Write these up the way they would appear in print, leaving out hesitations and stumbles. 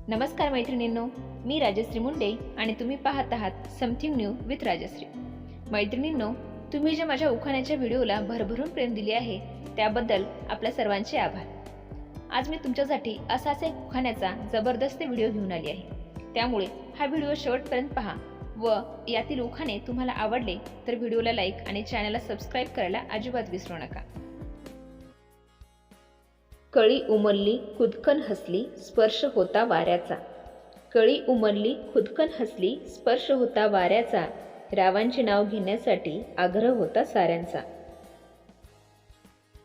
नमस्कार मैत्रिणींनो, मी राजश्री मुंडे आणि तुम्ही पाहत आहात समथिंग न्यू विथ राजश्री। मैत्रिणींनो, तुम्ही जे माझ्या उखाण्याच्या व्हिडिओला भरभरून प्रेम दिले आहे त्याबद्दल आपल्या सर्वांचे आभार। आज मी तुमच्यासाठी असाच एक उखाण्याचा जबरदस्त व्हिडिओ घेऊन आली आहे, त्यामुळे हा व्हिडिओ शेवटपर्यंत पहा व यातील उखाणे तुम्हाला आवडले तर व्हिडिओला लाईक आणि चॅनलला सबस्क्राईब करायला अजिबात विसरू नका। कळी उमलली खुदकन हसली स्पर्श होता वाऱ्याचा। कळी उमलली खुदकन हसली स्पर्श होता वाऱ्याचा, रावांचे नाव घेण्यासाठी आग्रह होता साऱ्यांचा।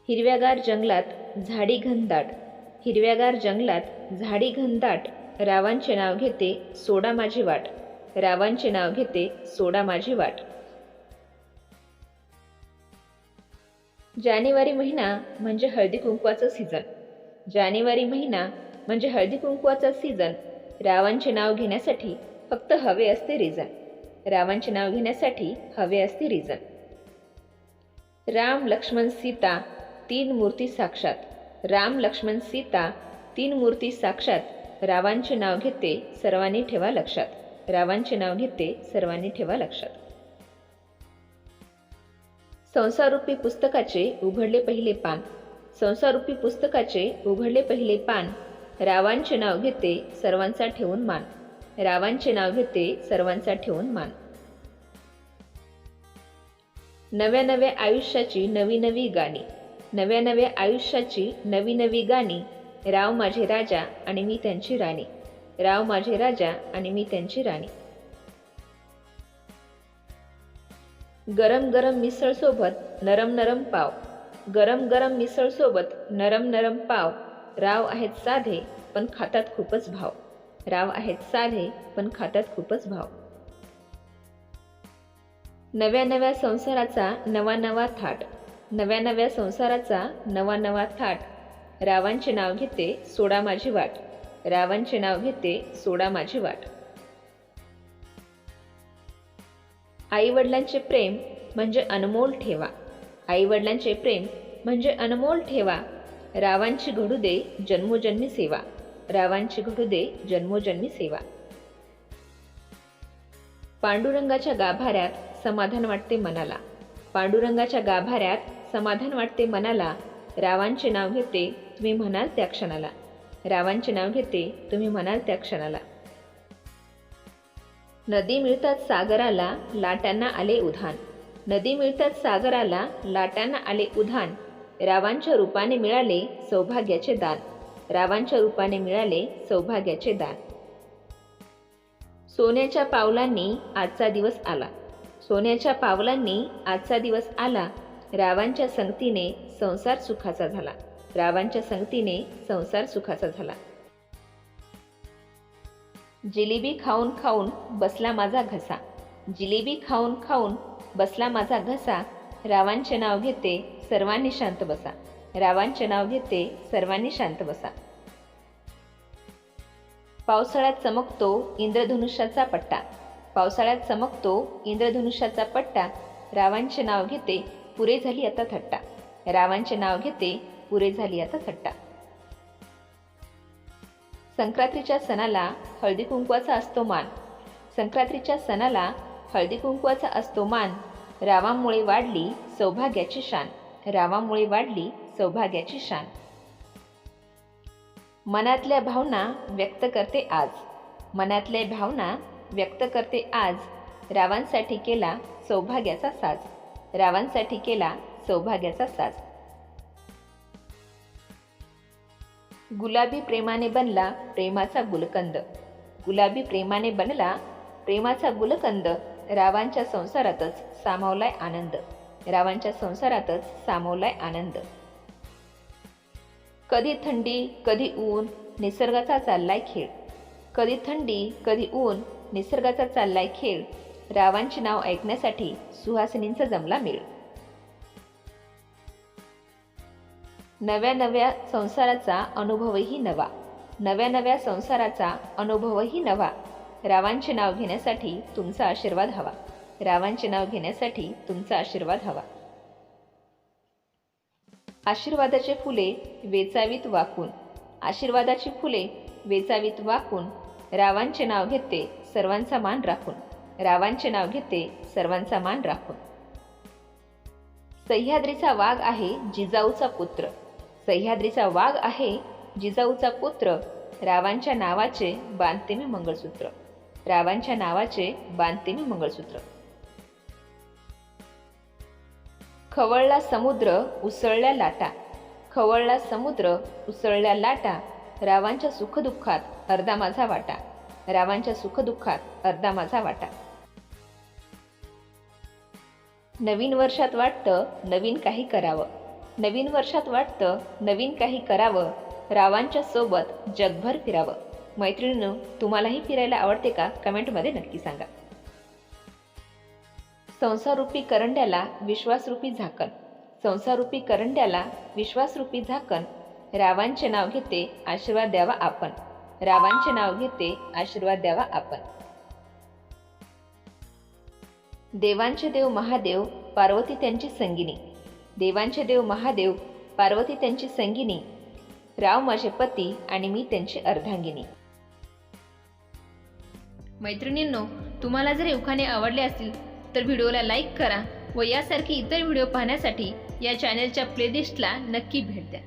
हिरव्यागार जंगलात झाडी घनदाट, हिरव्यागार जंगलात झाडी घनदाट, रावांचे नाव घेते सोडा माझी वाट, रावांचे नाव घेते सोडा माझी वाट। जानेवारी महिना म्हणजे हळदी कुंकवाचं सीझन, जानेवारी महिना म्हणजे हळदी कुंकवाचा सीझन, रावांचे नाव घेण्यासाठी फक्त हवे असते रिझन, रावांचे नाव घेण्यासाठी हवे असते रिझन। राम लक्ष्मण सीता तीन मूर्ती साक्षात, राम लक्ष्मण सीता तीन मूर्ती साक्षात, रावांचे नाव घेते सर्वांनी ठेवा लक्षात, रावांचे नाव घेते सर्वांनी ठेवा लक्षात। संसाररूपी पुस्तकाचे उघडले पहिले पान, संसाररूपी पुस्तकाचे उघडले पहिले पान, रावांचे नाव घेते सर्वांचा ठेवून मान, रावांचे नाव घेते सर्वांचा ठेवून मान। नव्या नव्या आयुष्याची नवी नवी गाणी, नव्या नव्या आयुष्याची नवी नवी गाणी, राव माझे राजा आणि मी त्यांची राणी, राव माझे राजा आणि मी त्यांची राणी। गरम गरम मिसळ सोबत नरम नरम पाव, गरम गरम मिसळ सोबत नरम नरम पाव, राव आहेत साधे पण खातात खूपच भाव, राव आहेत साधे पण खातात खूपच भाव। नव्या नव्या संसाराचा नवा नवा थाट, नव्या नव्या संसाराचा नवा नवा थाट, रावांचे नाव घेते सोडा माझी वाट, रावांचे नाव घेते सोडा माझी वाट। आईवडिलांचे प्रेम म्हणजे अनमोल ठेवा, आईवडिलांचे प्रेम म्हणजे अनमोल ठेवा, रावांची घडू दे जन्मोजन्मी सेवा, रावांची घडू दे जन्मोजन्मी सेवा। पांडुरंगाच्या गाभाऱ्यात समाधान वाटते मनाला, पांडुरंगाच्या गाभाऱ्यात समाधान वाटते मनाला, रावांचे नाव घेते तुम्ही म्हणाल त्या क्षणाला, रावांचे नाव घेते तुम्ही म्हणाल त्या क्षणाला। नदी मिळतात सागराला लाटांना आले उधाण, नदी मिळतात सागराला लाटांना आले उधाण, रावांच्या रूपाने मिळाले सौभाग्याचे दान, रावांच्या रूपाने मिळाले सौभाग्याचे दान। सोन्याच्या पावलांनी आजचा दिवस आला, सोन्याच्या पावलांनी आजचा दिवस आला, रावांच्या संगतीने संसार सुखाचा झाला, रावांच्या संगतीने संसार सुखाचा झाला। जिलेबी खाऊन खाऊन बसला माझा घसा, जिलेबी खाऊन खाऊन बसला माझा घसा, रावांचे नाव घेते सर्वांनी शांत बसा, रावांचे नाव घेते सर्वांनी शांत बसा। पावसाळ्यात चमकतो इंद्रधनुष्याचा पट्टा, पावसाळ्यात चमकतो इंद्रधनुष्याचा पट्टा, रावांचे नाव घेते पुरे झाली आता थट्टा, रावांचे नाव घेते पुरे झाली आता थट्टा। संक्रांतीच्या सणाला हळदी कुंकवाचा असतो मान, संक्रांतीच्या सणाला हळदी कुंकवाचा असतो मान, रावांमुळे वाढली सौभाग्याची शान, रावांमुळे वाढली सौभाग्याची शान। मनातल्या भावना व्यक्त करते आज, मनातल्या भावना व्यक्त करते आज, रावांसाठी केला सौभाग्याचा साज, रावांसाठी केला सौभाग्याचा साज। गुलाबी प्रेमाने बनला प्रेमाचा गुलकंद, गुलाबी प्रेमाने बनला प्रेमाचा गुलकंद, रावांच्या संसारातच सामावलाय आनंद, रावांच्या संसारातच सामावलाय आनंद। कधी थंडी कधी ऊन निसर्गाचा चाललाय खेळ, कधी थंडी कधी ऊन निसर्गाचा चाललाय खेळ, रावांचे नाव ऐकण्यासाठी सुहासिनींचा जमला मेळ। नव्या नव्या संसाराचा अनुभवही नवा, नव्या नव्या संसाराचा अनुभवही नवा, रावांचे नाव घेण्यासाठी तुमचा आशीर्वाद हवा, रावांचे नाव घेण्यासाठी तुमचा आशीर्वाद हवा। आशीर्वादाचे फुले वेचावीत वाकून, आशीर्वादाची फुले वेचावीत वाकून, रावांचे नाव घेते सर्वांचा मान राखून, रावांचे नाव घेते सर्वांचा मान राखून. सह्याद्रीचा वाघ आहे जिजाऊचा पुत्र, सह्याद्रीचा वाघ आहे जिजाऊचा पुत्र, रावांच्या नावाचे बांधते मी मंगळसूत्र, रावांच्या नावाचे बांधते मी मंगळसूत्र. खवळला समुद्र उसळल्या लाटा, खवळला समुद्र उसळल्या लाटा, रावांच्या सुखदुःखात अर्धा माझा वाटा, रावांच्या सुखदुःखात अर्धा माझा वाटा. नवीन वर्षात वाटतं नवीन काही करावं, नवीन वर्षात वाटतं नवीन काही करावं, रावांच्या सोबत जगभर फिरावं. मैत्रिणींनो, तुम्हालाही फिरायला आवडते का? कमेंटमध्ये नक्की सांगा. संसारूपी करंड्याला विश्वासरूपी झाकण, संसारूपी करंड्याला विश्वासरूपी झाकण, रावांचे नाव घेते आशीर्वाद द्यावा आपण, रावांचे नाव घेते आशीर्वाद द्यावा आपण. देवांचे देव महादेव पार्वती त्यांची संगिनी, देवांचे देव महादेव पार्वती त्यांची संगिनी, राव माझे पती आणि मी त्यांची अर्धांगिनी. मैत्रिणींनो, तुम्हाला जर हे उखाणे आवडले असतील तर व्हिडिओला लाईक करा व यासारखी इतर व्हिडिओ पाहण्यासाठी या चॅनलच्या प्लेलिस्टला नक्की भेट द्या.